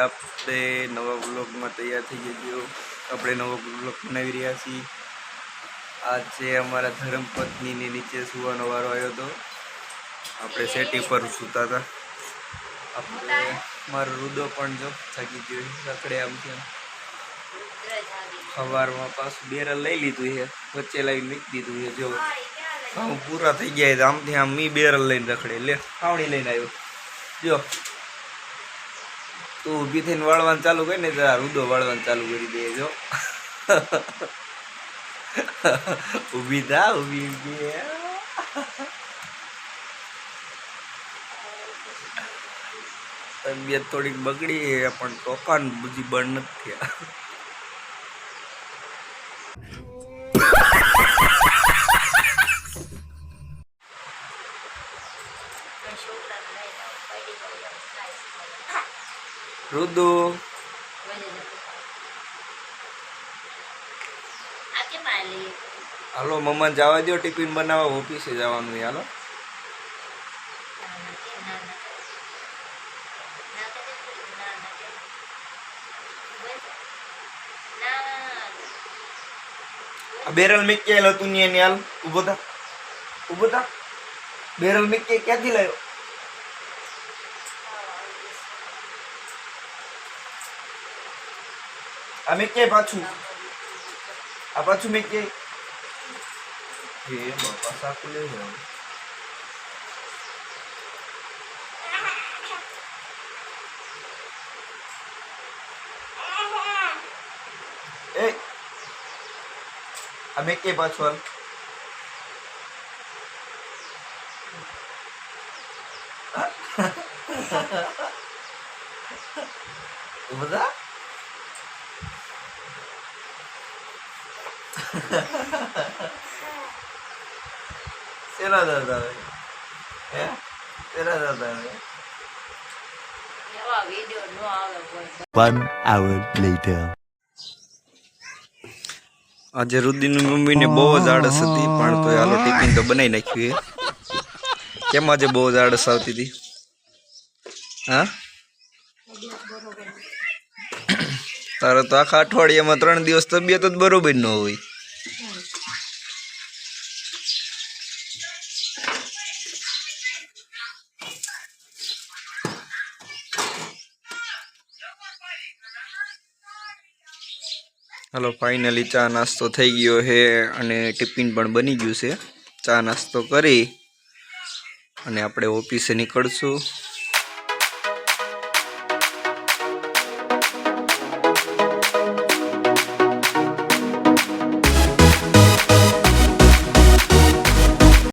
આપણે નવા વ્લોગમાં તૈયાર થઈ ગયો। આપણે નવો વ્લોગ બનાવી રહ્યા છીએ। આજે અમારા ધર્મપત્નીની નીચે સુવાનો વારો આવ્યો હતો। આપણે સેટી પર સૂતા હતા। આપણે મારો રુદો પણ જો થાકી ગયો રખડે આમ છે। સવારમાં પાછું બેરલ લઈ લીધું છે, વચ્ચે લાવી મૂકી દીધું છે। જો ઘઉં પૂરા થઈ ગયા આમથી આમ મી બેરલ લઈને રખડે। લે ખાવણી લઈને આવ્યો। જો તું ઊભી થઈને વાળવાનું ચાલુ કરી ને જરા રુદો વાળવાનું ચાલુ કરી દે। જો ઊભી થા ઊભી તબિયત થોડીક બગડી છે પણ તોફાન બધી બંધ નથી થયા। રુદુ હાલો મમ્મા જવા દો, ટિફિન બનાવવા ઓફિસે જવાનું। હાલો બેરલ મીક કે તું ની હાલ ઉભો થા બેરલ મીક કે ક્યાંથી લાવ્યો? આ મીક કે પાછું મીક કે હે બાપા સાકુ લે એ આ મીક કે પાછું બધા તેરા દાદા હે તેરા દાદા એવા વિડિયો નો આવે કોઈ। 1 hour later આજે રુદીની મમ્મીને બહુ જ આળસ હતી પણ તો હાલો ટિફિન તો બનાવી નાખ્યું। કેમ આજે બહુ જ આળસ આવતી હતી? હા તારે તો આખા અઠવાડિયામાં 3 દિવસ તબિયત જ બરોબર ન હોય। હાલો ફાઇનલી ચા નાસ્તો થઈ ગયો છે અને ટિફિન પણ બની ગયું છે। ચા નાસ્તો કરી અને આપણે ઓફિસે નીકળશું।